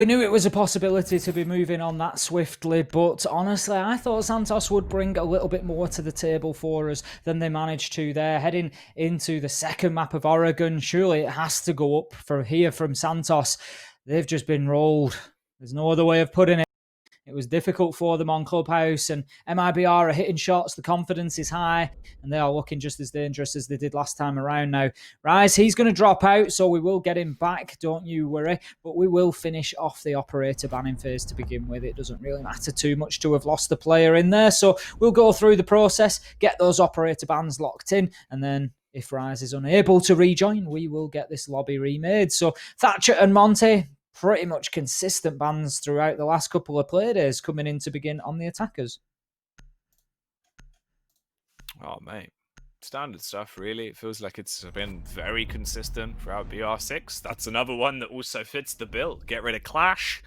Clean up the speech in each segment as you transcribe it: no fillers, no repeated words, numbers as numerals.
We knew it was a possibility to be moving on that swiftly, but honestly, I thought Santos would bring a little bit more to the table for us than they managed to there. Heading into the second map of Oregon, surely it has to go up from here from Santos. They've just been rolled. There's no other way of putting it. It was difficult for them on Clubhouse, and MIBR are hitting shots. The confidence is high, and they are looking just as dangerous as they did last time around now. Rise, he's going to drop out, so we will get him back, don't you worry. But we will finish off the operator banning phase to begin with. It doesn't really matter too much to have lost the player in there, so we'll go through the process, get those operator bans locked in, and then if Rise is unable to rejoin, we will get this lobby remade. So Thatcher and Monte, pretty much consistent bans throughout the last couple of play days coming in to begin on the attackers. Oh, mate. Standard stuff, really. It feels like it's been very consistent throughout BR6. That's another one that also fits the bill. Get rid of Clash.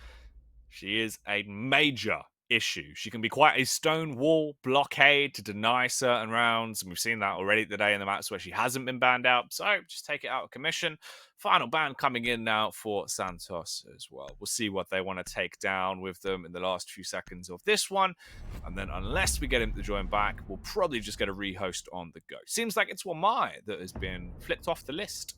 She is a major issue. She can be quite a stone wall blockade to deny certain rounds, and we've seen that already today in the maps where she hasn't been banned out, so just take it out of commission. Final ban coming in now for Santos as well. We'll see what they want to take down with them in the last few seconds of this one, and then unless we get him to join back, we'll probably just get a rehost on the go. Seems like it's Wamai that has been flipped off the list.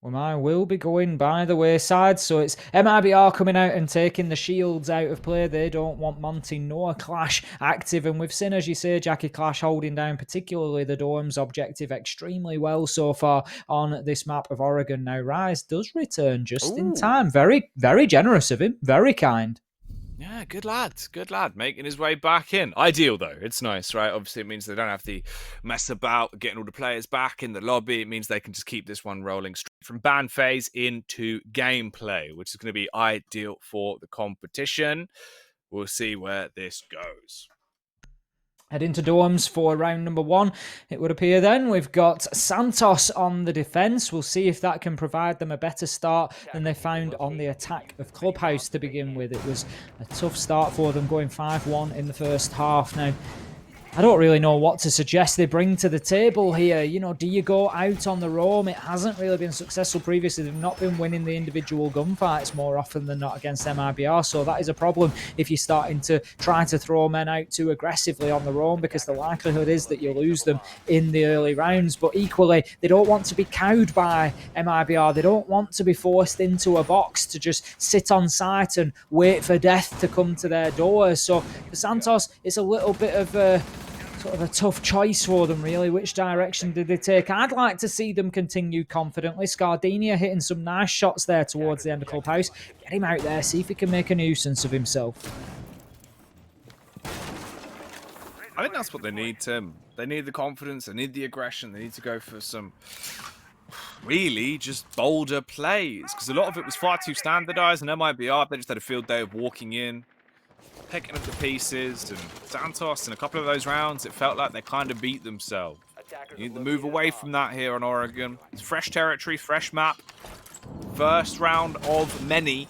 Wamai will be going by the wayside, so it's MIBR coming out and taking the shields out of play. They don't want Monty nor Clash active, and we've seen, as you say, Jackie Clash holding down particularly the Dorm's objective extremely well so far on this map of Oregon. Now Rise does return just in time. Very, very generous of him. Very kind. Yeah, good lad, making his way back in. Ideal, though. It's nice, right? Obviously, it means they don't have to mess about getting all the players back in the lobby. It means they can just keep this one rolling straight from ban phase into gameplay, which is going to be ideal for the competition. We'll see where this goes. Head into dorms for round number one, it would appear then. We've got Santos on the defence. We'll see if that can provide them a better start than they found on the attack of Clubhouse to begin with. It was a tough start for them, going 5-1 in the first half. Now, I don't really know what to suggest they bring to the table here. You know, do you go out on the roam? It hasn't really been successful previously. They've not been winning the individual gunfights more often than not against MIBR, so that is a problem if you're starting to try to throw men out too aggressively on the roam, because the likelihood is that you lose them in the early rounds. But equally, they don't want to be cowed by MIBR. They don't want to be forced into a box to just sit on site and wait for death to come to their doors. So for Santos, it's a little bit of a sort of a tough choice for them, really. Which direction did they take? I'd like to see them continue confidently. Scardenia hitting some nice shots there towards the end of Clubhouse. Get him out there, see if he can make a nuisance of himself. I think that's what they need, Tim. They need the confidence, they need the aggression, they need to go for some really just bolder plays, because a lot of it was far too standardized, and MIBR, they just had a field day of walking in, picking up the pieces, and Santos in a couple of those rounds, it felt like they kind of beat themselves. You need to move away from that here on Oregon. It's fresh territory, fresh map, first round of many,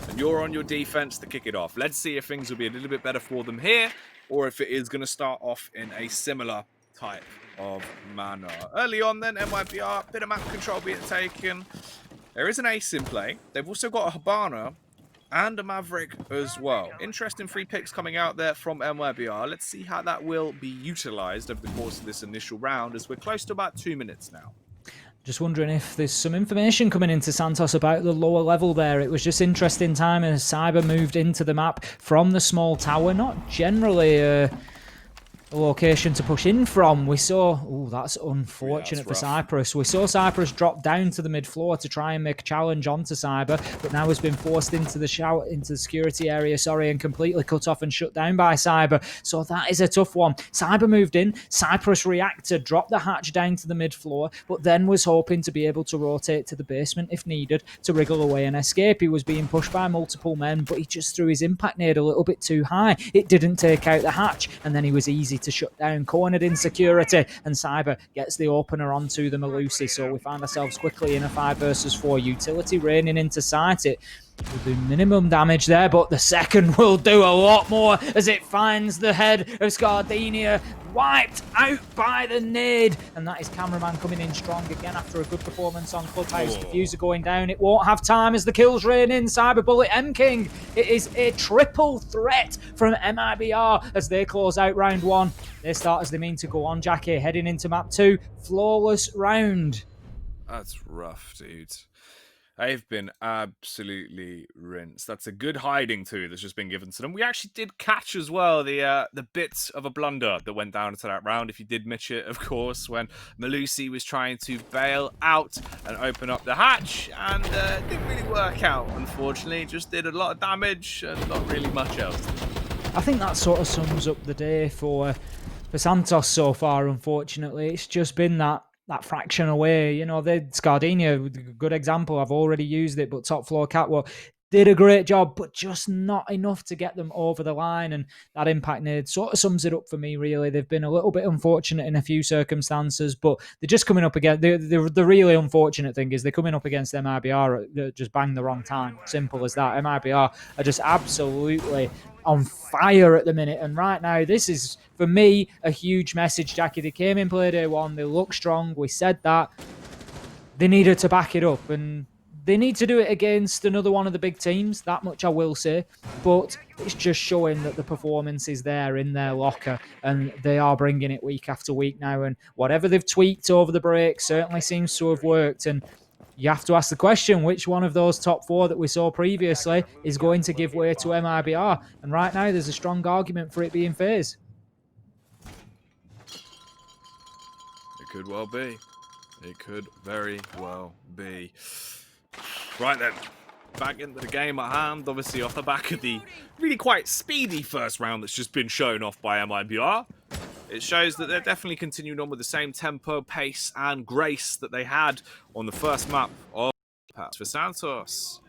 and you're on your defense to kick it off. Let's see if things will be a little bit better for them here, or if it is going to start off in a similar type of manner. Early on then, MIBR, bit of map control being taken. There is an ace in play. They've also got a Habana and a Maverick as well. Interesting free picks coming out there from MIBR. Let's see how that will be utilized over the course of this initial round, as we're close to about 2 minutes now. Just wondering if there's some information coming into Santos about the lower level there. It was just interesting time as Cyber moved into the map from the small tower. Not generally a location to push in from. We saw, oh, that's unfortunate for Cyprus. We saw Cyprus drop down to the mid floor to try and make a challenge onto Cyber, but now has been forced into the security area, and completely cut off and shut down by Cyber. So that is a tough one. Cyber moved in, Cyprus reacted, dropped the hatch down to the mid floor, but then was hoping to be able to rotate to the basement if needed to wriggle away and escape. He was being pushed by multiple men, but he just threw his impact nade a little bit too high. It didn't take out the hatch, and then he was easy to shut down, cornered in security, and Cyber gets the opener onto the Malusi. So we find ourselves quickly in a 5 versus 4 utility raining into sight. It will do minimum damage there, but the second will do a lot more as it finds the head of Scardenia wiped out by the nade. And that is Cameraman coming in strong again after a good performance on Clubhouse. Diffuser going down. It won't have time as the kills rain in. Cyberbullet, M-King. It is a triple threat from MIBR as they close out round 1. They start as they mean to go on, Jackie, heading into map 2. Flawless round. That's rough, dude. They've been absolutely rinsed. That's a good hiding too that's just been given to them. We actually did catch as well the bits of a blunder that went down into that round. If you did miss it, of course, when Malusi was trying to bail out and open up the hatch, and it didn't really work out, unfortunately. Just did a lot of damage and not really much else. I think that sort of sums up the day for Santos so far, unfortunately. It's just been that fraction away. You know, the Scardina, good example. I've already used it, but top floor Catwalk did a great job, but just not enough to get them over the line. And that impact nade sort of sums it up for me, really. They've been a little bit unfortunate in a few circumstances, but they're just coming up against... The really unfortunate thing is they're coming up against MIBR, just bang the wrong time. Simple as that. MIBR are just absolutely on fire at the minute, and right now this is, for me, a huge message, Jackie. They came in play day 1, they look strong, we said that. They needed to back it up, and they need to do it against another one of the big teams, that much I will say, but it's just showing that the performance is there in their locker, and they are bringing it week after week now, and whatever they've tweaked over the break certainly seems to have worked. And you have to ask the question, which one of those top 4 that we saw previously is going to give way to MIBR? And right now, there's a strong argument for it being FaZe. It could well be. It could very well be. Right then, back into the game at hand, obviously off the back of the really quite speedy first round that's just been shown off by MIBR. It shows that they're definitely continuing on with the same tempo, pace, and grace that they had on the first map of for Santos.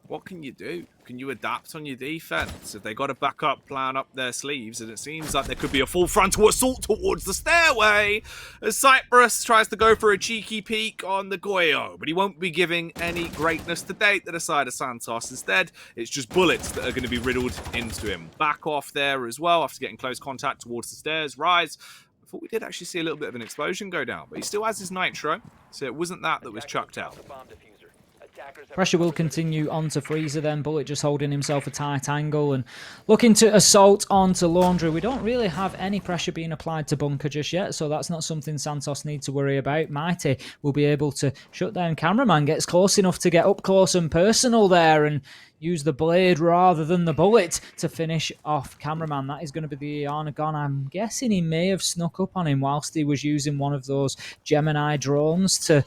What can you do? Can you adapt on your defense? If they got a backup plan up their sleeves, and it seems like there could be a full frontal assault towards the stairway as Cyprus tries to go for a cheeky peek on the Goyo, but he won't be giving any greatness to date to the side of Santos. Instead, it's just bullets that are going to be riddled into him. Back off there as well after getting close contact towards the stairs. Rise. I thought we did actually see a little bit of an explosion go down, but he still has his nitro, so it wasn't that was chucked out. Pressure will continue onto Freezer then. Bullet just holding himself a tight angle and looking to assault onto Laundry. We don't really have any pressure being applied to Bunker just yet, so that's not something Santos need to worry about. Mighty will be able to shut down Cameraman. Gets close enough to get up close and personal there and use the blade rather than the bullet to finish off Cameraman. That is going to be the Arnagon. I'm guessing he may have snuck up on him whilst he was using one of those Gemini drones to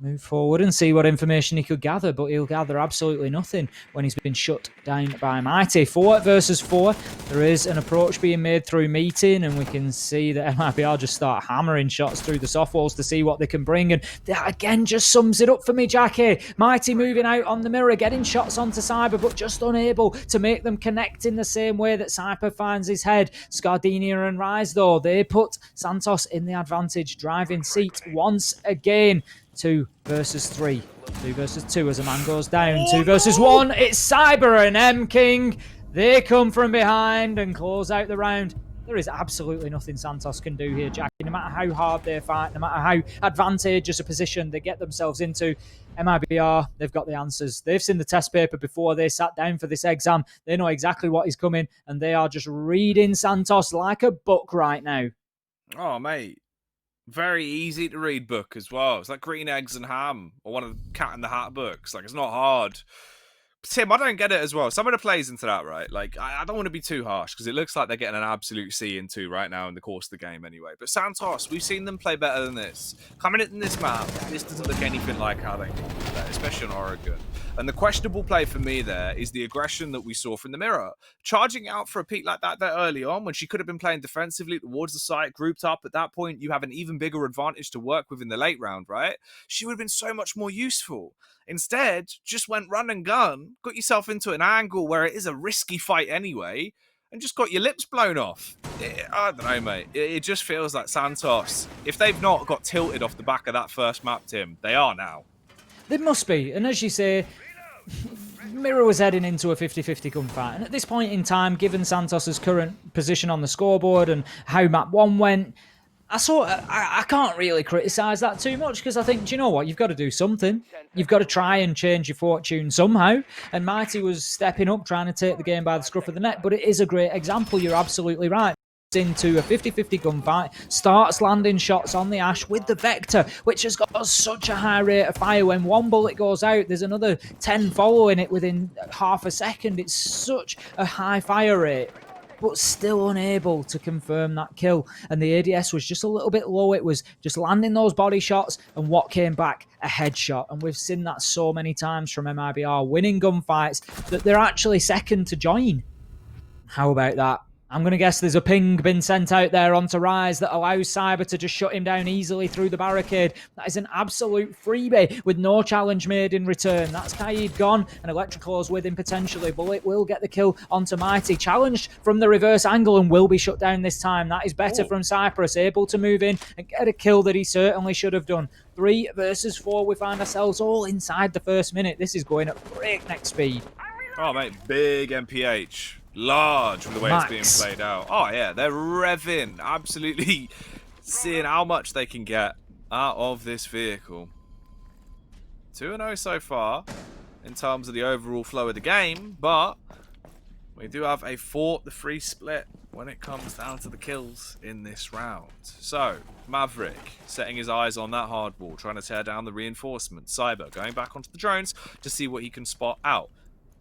move forward and see what information he could gather, but he'll gather absolutely nothing when he's been shut down by Mighty. 4 versus 4. There is an approach being made through meeting, and we can see that MIBR just start hammering shots through the soft walls to see what they can bring, and that again just sums it up for me, Jackie. Mighty moving out on the mirror, getting shots onto Cyber, but just unable to make them connect in the same way that Cyber finds his head. Scardina and Rise, though, they put Santos in the advantage, driving seat once again. 2 versus 3. 2 versus 2 as a man goes down. 2 versus 1. It's Cyber and M-King. They come from behind and close out the round. There is absolutely nothing Santos can do here, Jackie. No matter how hard they fight, no matter how advantageous a position they get themselves into, MIBR, they've got the answers. They've seen the test paper before they sat down for this exam. They know exactly what is coming, and they are just reading Santos like a book right now. Oh, mate. Very easy to read book as well. It's like Green Eggs and Ham or one of the Cat in the Hat books. Like, it's not hard. Tim, I don't get it as well. Some of the plays into that, right? Like, I don't want to be too harsh because it looks like they're getting an absolute C in 2 right now in the course of the game anyway. But Santos, we've seen them play better than this. Coming in this map, this doesn't look anything like how they normally play, especially in Oregon. And the questionable play for me there is the aggression that we saw from the mirror. Charging out for a peak like that early on when she could have been playing defensively towards the site, grouped up. At that point, you have an even bigger advantage to work with in the late round, right? She would have been so much more useful. Instead, just went run and gun, got yourself into an angle where it is a risky fight anyway, and just got your lips blown off. I don't know, mate. It just feels like Santos, if they've not got tilted off the back of that first map, Tim, they are now. They must be. And as you say, Mirror was heading into a 50-50 gunfight. And at this point in time, given Santos's current position on the scoreboard and how map 1 went, I can't really criticise that too much, because I think, do you know what? You've got to do something. You've got to try and change your fortune somehow. And Mighty was stepping up, trying to take the game by the scruff of the neck. But it is a great example. You're absolutely right. Into a 50-50 gunfight, starts landing shots on the Ash with the Vector, which has got such a high rate of fire. When one bullet goes out, there's another 10 following it within half a second. It's such a high fire rate, but still unable to confirm that kill. And the ADS was just a little bit low. It was just landing those body shots, and what came back? A headshot. And we've seen that so many times from MIBR, winning gunfights, that they're actually second to join. How about that? I'm going to guess there's a ping been sent out there onto Rise that allows Cyber to just shut him down easily through the barricade. That is an absolute freebie with no challenge made in return. That's Kaid gone, and Electriclaw's with him potentially. Bullet will get the kill onto Mighty. Challenged from the reverse angle and will be shut down this time. That is better from Cyprus, able to move in and get a kill that he certainly should have done. 3 versus 4, we find ourselves all inside the first minute. This is going at breakneck speed. Oh, mate, big MPH. Large with the way Max. It's being played out. Oh, yeah, they're revving. Absolutely seeing how much they can get out of this vehicle. 2-0 so far in terms of the overall flow of the game, but we do have a 4-3 split when it comes down to the kills in this round. So, Maverick setting his eyes on that hardball, trying to tear down the reinforcements. Cyber going back onto the drones to see what he can spot out.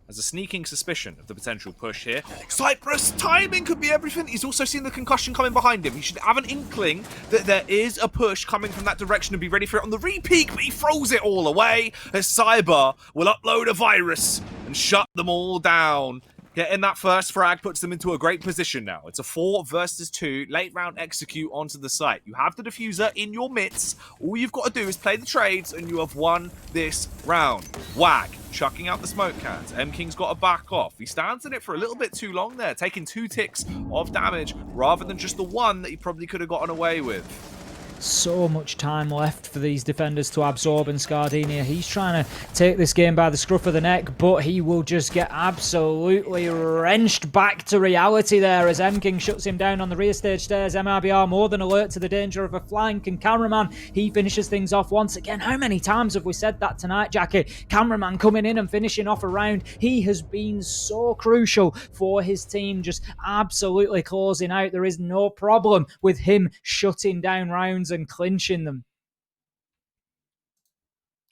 Has a sneaking suspicion of the potential push here. Cyprus, timing could be everything. He's also seen the concussion coming behind him. He should have an inkling that there is a push coming from that direction and be ready for it on the repeat, but he throws it all away as Cyber will upload a virus and shut them all down. Getting that first frag puts them into a great position now. It's a 4 versus 2 late round execute onto the site. You have the diffuser in your midst. All you've got to do is play the trades and you have won this round. Wag, chucking out the smoke cans. M-King's got to back off. He stands in it for a little bit too long there, taking 2 ticks of damage rather than just the 1 that he probably could have gotten away with. So much time left for these defenders to absorb, and Scardini, he's trying to take this game by the scruff of the neck, but he will just get absolutely wrenched back to reality there as M-King shuts him down on the rear stage stairs. MIBR more than alert to the danger of a flank, and Cameraman, he finishes things off once again. How many times have we said that tonight, Jackie? Cameraman coming in and finishing off a round. He has been so crucial for his team, just absolutely closing out. There is no problem with him shutting down rounds and clinching them.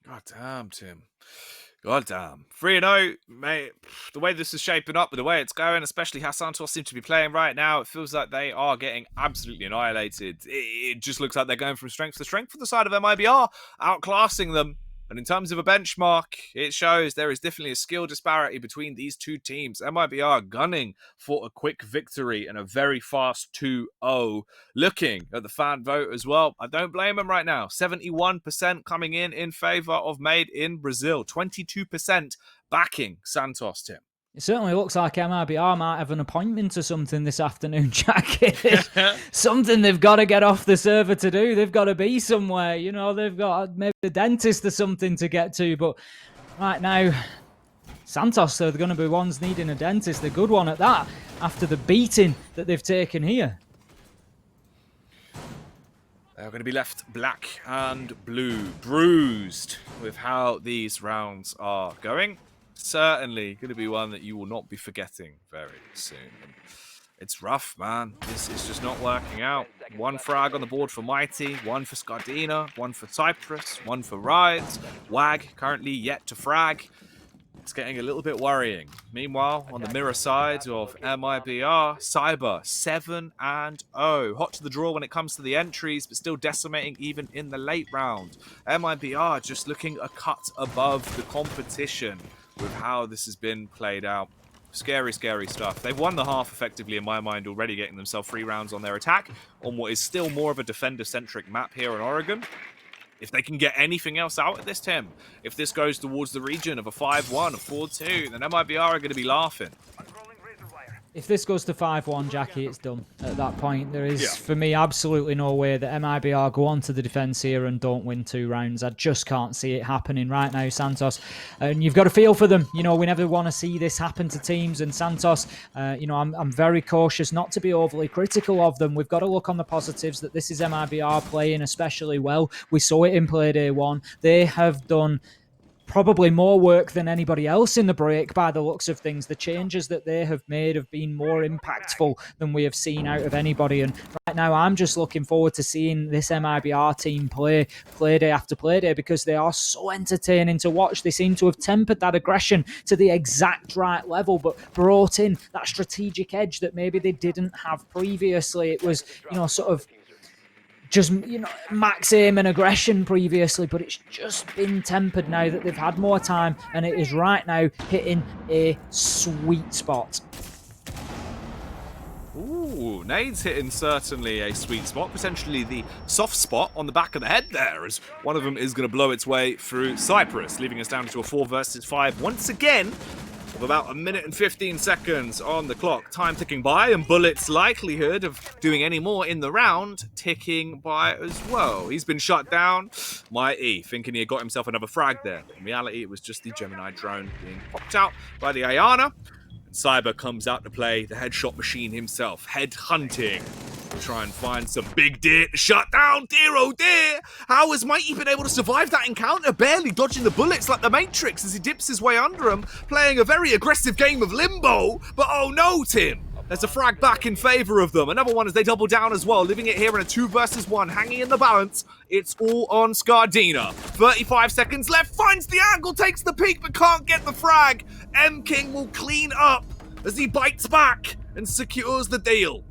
God damn, Tim. God damn. 3-0, mate. The way this is shaping up, with the way it's going, especially how Santos seem to be playing right now, it feels like they are getting absolutely annihilated. It just looks like they're going from strength to strength for the side of MIBR, outclassing them. And in terms of a benchmark, it shows there is definitely a skill disparity between these two teams. MIBR gunning for a quick victory and a very fast 2-0. Looking at the fan vote as well, I don't blame them right now. 71% coming in favor of Made in Brazil. 22% backing Santos, Tim. It certainly looks like MIBR might have an appointment or something this afternoon, Jack. Something they've got to get off the server to do. They've got to be somewhere. You know, they've got maybe the dentist or something to get to. But right now, Santos are going to be ones needing a dentist, a good one at that, after the beating that they've taken here. They're going to be left black and blue, bruised with how these rounds are going. Certainly going to be one that you will not be forgetting very soon. It's rough, man. This is just not working out. 1 frag on the board for Mighty, 1 for Scardina, 1 for Cyprus, 1 for Rides. Wag currently yet to frag. It's getting a little bit worrying. Meanwhile, on the mirror side of MIBR, Cyber 7-0. Hot to the draw when it comes to the entries, but still decimating even in the late round. MIBR just looking a cut above the competition with how this has been played out. Scary, scary stuff. They've won the half effectively in my mind already, getting themselves 3 rounds on their attack on what is still more of a defender-centric map here in Oregon. If they can get anything else out of this, Tim, if this goes towards the region of a 5-1, a 4-2, then MIBR are going to be laughing. If this goes to 5-1, Jackie, it's done at that point. There is, for me, absolutely no way that MIBR go on to the defence here and don't win 2 rounds. I just can't see it happening right now, Santos. And you've got to feel for them. You know, we never want to see this happen to teams. And Santos, you know, I'm very cautious not to be overly critical of them. We've got to look on the positives that this is MIBR playing especially well. We saw it in Play Day 1. They have done probably more work than anybody else in the break by the looks of things. The changes that they have made have been more impactful than we have seen out of anybody. And right now, I'm just looking forward to seeing this MIBR team play day after play day because they are so entertaining to watch. They seem to have tempered that aggression to the exact right level, but brought in that strategic edge that maybe they didn't have previously. It was, you know, sort of just, you know, max aim and aggression previously, but it's just been tempered now that they've had more time, and it is right now hitting a sweet spot. Ooh, Nade's hitting certainly a sweet spot, potentially the soft spot on the back of the head there, as one of them is going to blow its way through Cyprus, leaving us down to a 4 versus 5 once again. Of about 1 minute and 15 seconds on the clock. Time ticking by, and Bullet's likelihood of doing any more in the round ticking by as well. He's been shut down. Mighty, thinking he had got himself another frag there. In reality, it was just the Gemini drone being popped out by the Ayana. And Cyber comes out to play the headshot machine himself, head hunting. To try and find some big deer to shut down. Dear oh dear! How has Mighty been able to survive that encounter? Barely dodging the bullets like the Matrix as he dips his way under him, playing a very aggressive game of limbo. But oh no, Tim! There's a frag back in favour of them. Another one as they double down as well, leaving it here in a 2 versus 1, hanging in the balance. It's all on Scardina. 35 seconds left, finds the angle, takes the peek, but can't get the frag. M King will clean up as he bites back and secures the deal.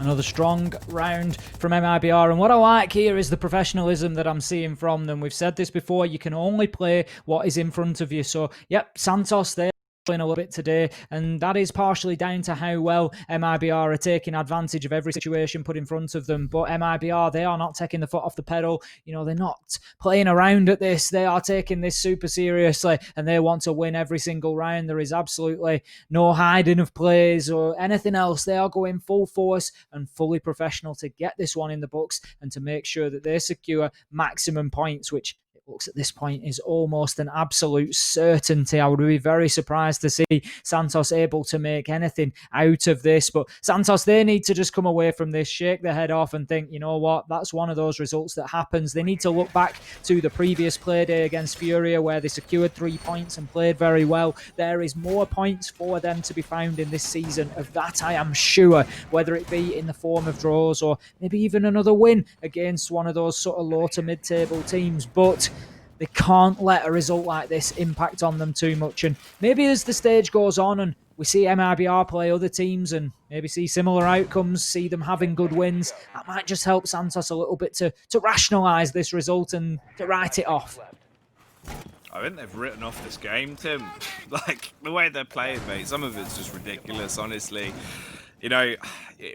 Another strong round from MIBR, and what I like here is the professionalism that I'm seeing from them. We've said this before, you can only play what is in front of you. So, yep, Santos there a little bit today, and that is partially down to how well MIBR are taking advantage of every situation put in front of them. But MIBR, they are not taking the foot off the pedal. You know, they're not playing around at this. They are taking this super seriously, and they want to win every single round. There is absolutely no hiding of plays or anything else. They are going full force and fully professional to get this one in the books and to make sure that they secure maximum points, which looks at this point is almost an absolute certainty. I would be very surprised to see Santos able to make anything out of this. But Santos, they need to just come away from this, shake their head off and think, you know what, that's one of those results that happens. They need to look back to the previous play day against Furia where they secured 3 points and played very well. There is more points for them to be found in this season. Of that, I am sure, whether it be in the form of draws or maybe even another win against one of those sort of low to mid-table teams. But they can't let a result like this impact on them too much. And maybe as the stage goes on and we see MIBR play other teams and maybe see similar outcomes, see them having good wins, that might just help Santos a little bit to rationalise this result and to write it off. I think they've written off this game, Tim. Like, the way they're playing, mate, some of it's just ridiculous, honestly. You know,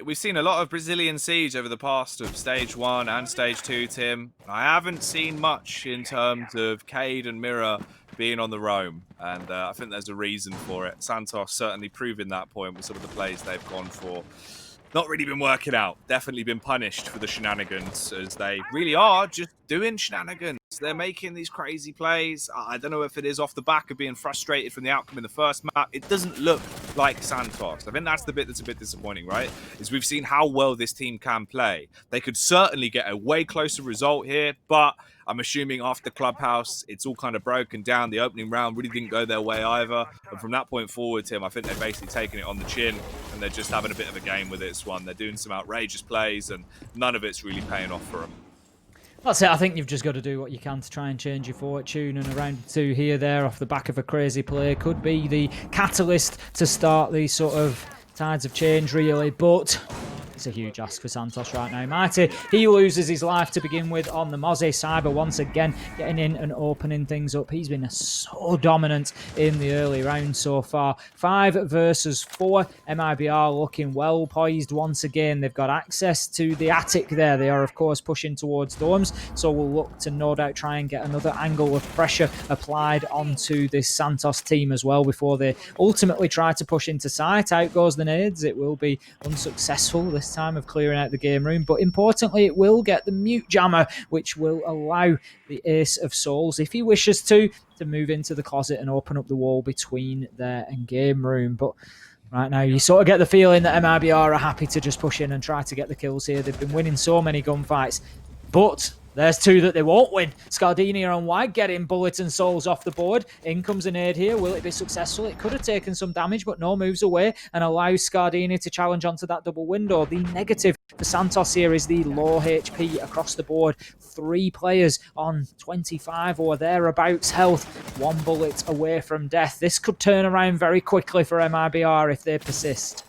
we've seen a lot of Brazilian Siege over the past of Stage 1 and Stage 2, Tim. I haven't seen much in terms of Cade and Mirror being on the roam, and I think there's a reason for it. Santos certainly proving that point with some of the plays they've gone for. Not really been working out. Definitely been punished for the shenanigans, as they really are just doing shenanigans. They're making these crazy plays. I don't know if it is off the back of being frustrated from the outcome in the first map. It doesn't look like Santos. I think that's the bit that's a bit disappointing, right? Is we've seen how well this team can play. They could certainly get a way closer result here, but I'm assuming after Clubhouse, it's all kind of broken down. The opening round really didn't go their way either. And from that point forward, Tim, I think they're basically taking it on the chin and they're just having a bit of a game with this one. They're doing some outrageous plays and none of it's really paying off for them. That's it. I think you've just got to do what you can to try and change your fortune, and a round 2 here, there, off the back of a crazy play could be the catalyst to start these sort of tides of change, really. But It's a huge ask for Santos right now. Mighty, he loses his life to begin with on the Mozzie. Cyber once again getting in and opening things up. He's been so dominant in the early round so far. 5 versus 4. MIBR looking well poised once again. They've got access to the attic there. They are, of course, pushing towards dorms, so we'll look to no doubt try and get another angle of pressure applied onto this Santos team as well before they ultimately try to push into site. Out goes the nades. It will be unsuccessful this time of clearing out the game room, but importantly it will get the mute jammer, which will allow the Ace of Souls, if he wishes to move into the closet and open up the wall between there and game room. But right now you sort of get the feeling that MIBR are happy to just push in and try to get the kills here. They've been winning so many gunfights, but there's 2 that they won't win. Scardini and White getting bullets and souls off the board. In comes an aid here. Will it be successful? It could have taken some damage, but no, moves away and allows Scardini to challenge onto that double window. The negative for Santos here is the low HP across the board. 3 players on 25 or thereabouts health. 1 bullet away from death. This could turn around very quickly for MIBR if they persist.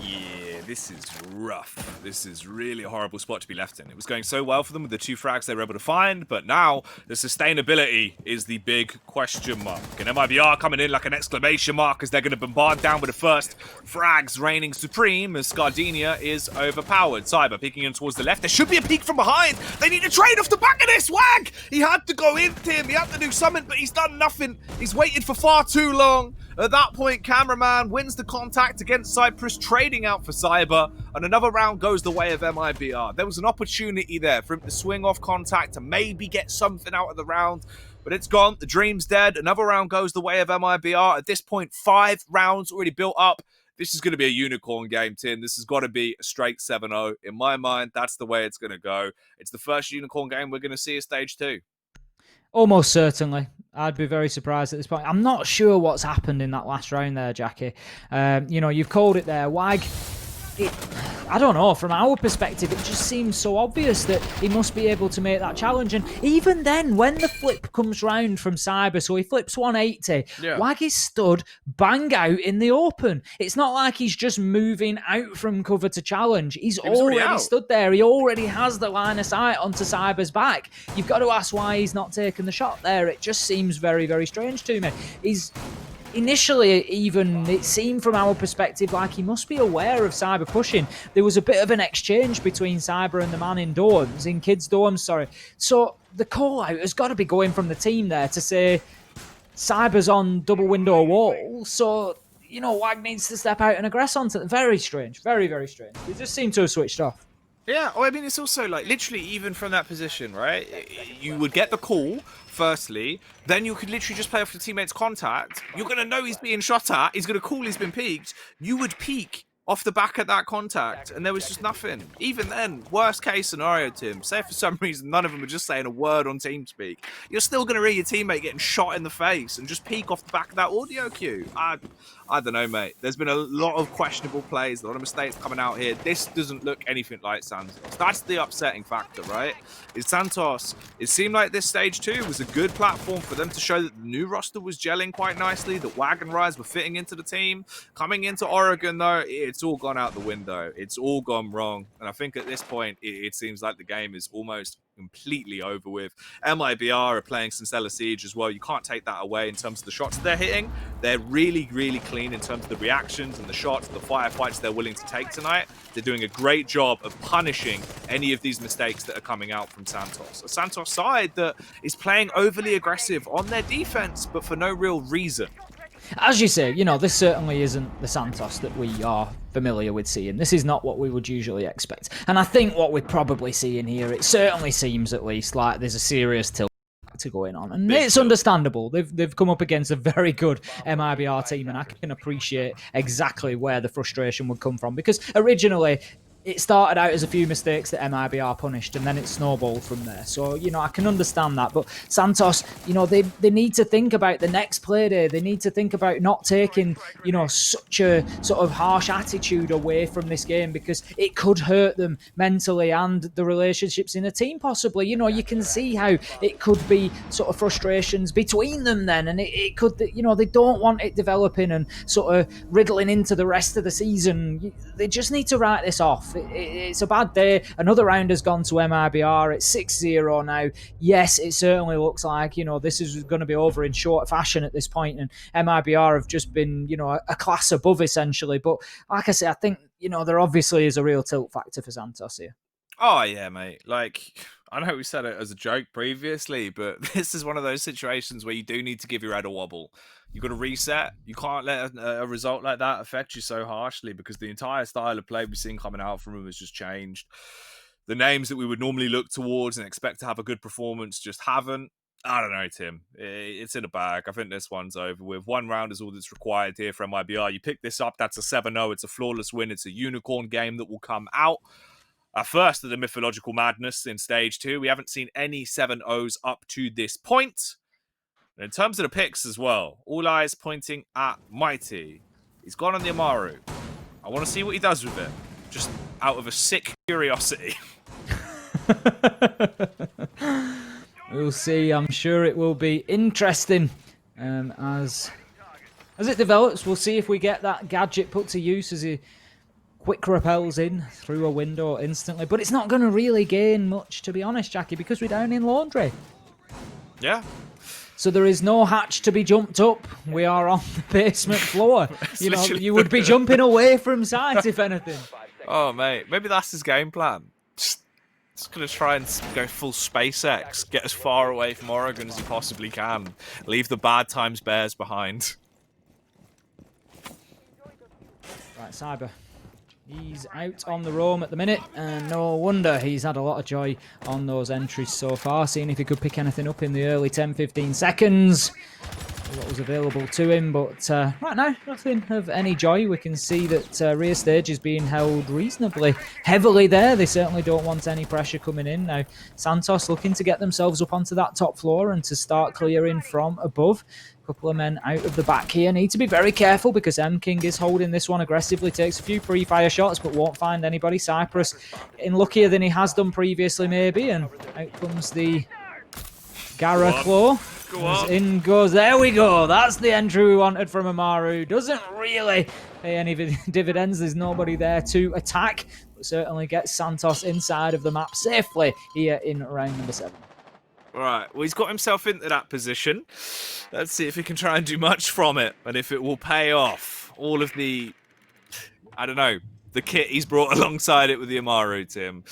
Yeah, this is rough. This is really a horrible spot to be left in. It was going so well for them with the 2 frags they were able to find, but now the sustainability is the big question mark. And MIBR coming in like an exclamation mark as they're going to bombard down with the first frags reigning supreme as Scardinia is overpowered. Cyber peeking in towards the left. There should be a peek from behind. They need to trade off the back of this. Wag! He had to go in, Tim. He had to do something, but he's done nothing. He's waited for far too long. At that point, Cameraman wins the contact against Cyprus, trading out for Cyber, and another round goes the way of MIBR. There was an opportunity there for him to swing off contact to maybe get something out of the round, but it's gone. The dream's dead. Another round goes the way of MIBR. At this point, 5 rounds already built up. This is going to be a unicorn game, Tim. This has got to be a straight 7-0. In my mind, that's the way it's going to go. It's the first unicorn game we're going to see at stage 2. Almost certainly. I'd be very surprised at this point. I'm not sure what's happened in that last round there, Jackie. You've called it there. Wag, I don't know, from our perspective, it just seems so obvious that he must be able to make that challenge. And even then, when the flip comes round from Cyber, so he flips 180, Wag is stood bang out in the open. It's not like he's just moving out from cover to challenge. He's already stood there. He already has the line of sight onto Cyber's back. You've got to ask why he's not taking the shot there. It just seems very, very strange to me. Initially, even, it seemed from our perspective like he must be aware of Cyber pushing. There was a bit of an exchange between Cyber and the man in dorms, in kids' dorms, sorry. So the call-out has got to be going from the team there to say, Cyber's on double window wall, so, Wag needs to step out and aggress onto them. Very strange, very, very strange. They just seem to have switched off. Yeah, well, I mean, it's also like literally even from that position, right? You would get the call, firstly, then you could literally just play off your teammate's contact. You're going to know he's being shot at. He's going to call he's been peeked. You would peek off the back of that contact, and there was just nothing. Even then, worst case scenario, Tim, say for some reason none of them are just saying a word on TeamSpeak, you're still going to read your teammate getting shot in the face and just peek off the back of that audio cue. I don't know, mate. There's been a lot of questionable plays, a lot of mistakes coming out here. This doesn't look anything like Santos. That's the upsetting factor, right? Is Santos, it seemed like this stage 2 was a good platform for them to show that the new roster was gelling quite nicely, that Wag and Rise were fitting into the team. Coming into Oregon, though, it's all gone out the window. It's all gone wrong. And I think at this point, it seems like the game is almost completely over with. MIBR are playing some Stellar Siege as well. You can't take that away in terms of the shots they're hitting. They're really, really clean in terms of the reactions and the shots, the firefights they're willing to take tonight. They're doing a great job of punishing any of these mistakes that are coming out from Santos. A Santos side that is playing overly aggressive on their defense, but for no real reason. As you say, this certainly isn't the Santos that we are familiar with seeing. This is not what we would usually expect. And I think what we're probably seeing here, it certainly seems at least like there's a serious tilt to going on. And it's understandable. They've come up against a very good MIBR team, and I can appreciate exactly where the frustration would come from. Because originally, it started out as a few mistakes that MIBR punished, and then it snowballed from there. So, I can understand that. But Santos, they need to think about the next play day. They need to think about not taking, such a sort of harsh attitude away from this game, because it could hurt them mentally and the relationships in a team, possibly. You can see how it could be sort of frustrations between them then, and it could, they don't want it developing and sort of riddling into the rest of the season. They just need to write this off. It's a bad day. Another round has gone to MIBR. It's 6-0 now. Yes, it certainly looks like, this is going to be over in short fashion at this point, and MIBR have just been, a class above, essentially. But like I say, I think, there obviously is a real tilt factor for Santos here. Oh, yeah, mate. Like, I know we said it as a joke previously, but this is one of those situations where you do need to give your head a wobble. You've got to reset. You can't let a result like that affect you so harshly, because the entire style of play we've seen coming out from him has just changed. The names that we would normally look towards and expect to have a good performance just haven't. I don't know, Tim. It's in a bag. I think this one's over with. One round is all that's required here for MIBR. You pick this up, that's a 7-0. It's a flawless win. It's a unicorn game that will come out. First of the mythological madness in stage 2. We haven't seen any 7-0s up to this point. And in terms of the picks as well, all eyes pointing at Mighty. He's gone on the Amaru. I want to see what he does with it, just out of a sick curiosity. We'll see. I'm sure it will be interesting as it develops. We'll see if we get that gadget put to use as he quick rappels in through a window instantly. But it's not going to really gain much, to be honest, Jackie, because we're down in laundry. Yeah. So there is no hatch to be jumped up. We are on the basement floor. You would be jumping away from sight, if anything. Oh, mate. Maybe that's his game plan. Just going to try and go full SpaceX. Get as far away from Oregon as he possibly can. Leave the bad times bears behind. Right, Cyber. He's out on the roam at the minute, and no wonder he's had a lot of joy on those entries so far, seeing if he could pick anything up in the early 10-15 seconds. What was available to him, but right now, nothing of any joy. We can see that rear stage is being held reasonably heavily there. They certainly don't want any pressure coming in. Now, Santos looking to get themselves up onto that top floor and to start clearing from above. Couple of men out of the back here. Need to be very careful because M-King is holding this one aggressively. Takes a few free-fire shots but won't find anybody. Cyprus getting luckier than he has done previously maybe, and out comes the Gara Claw. In goes, there we go. That's the entry we wanted from Amaru. Doesn't really pay any dividends. There's nobody there to attack, but certainly gets Santos inside of the map safely here in round number 7. Right, well, he's got himself into that position. Let's see if he can try and do much from it, and if it will pay off. All of the, I don't know, the kit he's brought alongside it with the Amaru, Tim.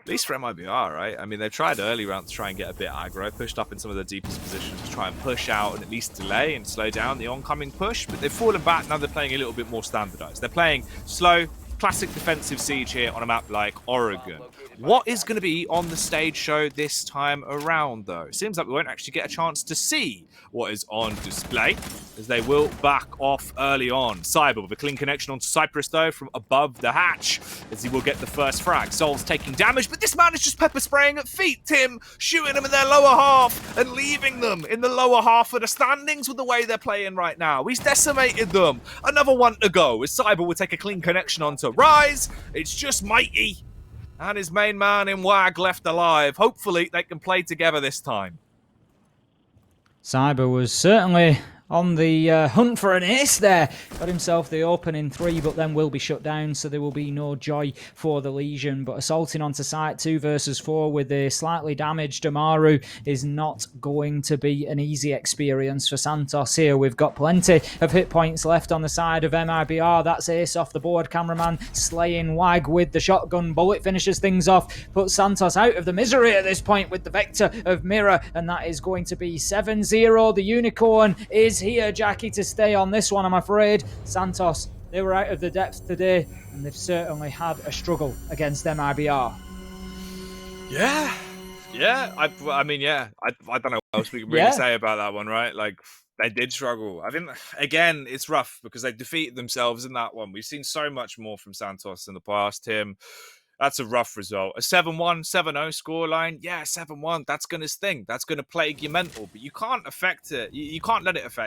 At least for MIBR, right? I mean, they tried early round to try and get a bit aggro, pushed up in some of the deepest positions to try and push out and at least delay and slow down the oncoming push, but they've fallen back. Now they're playing a little bit more standardized. They're playing slow, classic defensive siege here on a map like Oregon. What is going to be on the stage show this time around, though? Seems like we won't actually get a chance to see what is on display, as they will back off early on. Cyber with a clean connection onto Cyprus, though, from above the hatch, as he will get the first frag. Soul's taking damage, but this man is just pepper spraying at feet, Tim, shooting them in their lower half and leaving them in the lower half of the standings with the way they're playing right now. He's decimated them. Another one to go, as Cyber will take a clean connection onto Rise. It's just Mighty and his main man in WAG left alive. Hopefully they can play together this time. Cyber was certainly on the hunt for an ace there. Got himself the opening 3, but then will be shut down, so there will be no joy for the Legion. But assaulting onto site 2 versus 4 with a slightly damaged Amaru is not going to be an easy experience for Santos here. We've got plenty of hit points left on the side of MIBR. That's ace off the board. Cameraman slaying WAG with the shotgun bullet, finishes things off, puts Santos out of the misery at this point with the vector of Mirror, and that is going to be 7-0. The Unicorn is here, Jackie, to stay on this one, I'm afraid. Santos, they were out of the depths today, and they've certainly had a struggle against MIBR. Yeah. I mean, yeah. I don't know what else we can really say about that one, right? Like, They did struggle. I think, again, it's rough because they defeated themselves in that one. We've seen so much more from Santos in the past, Tim. That's a rough result. A 7-1, 7-0 scoreline. Yeah, 7-1. That's going to sting. That's going to plague your mental. But you can't affect it. You can't let it affect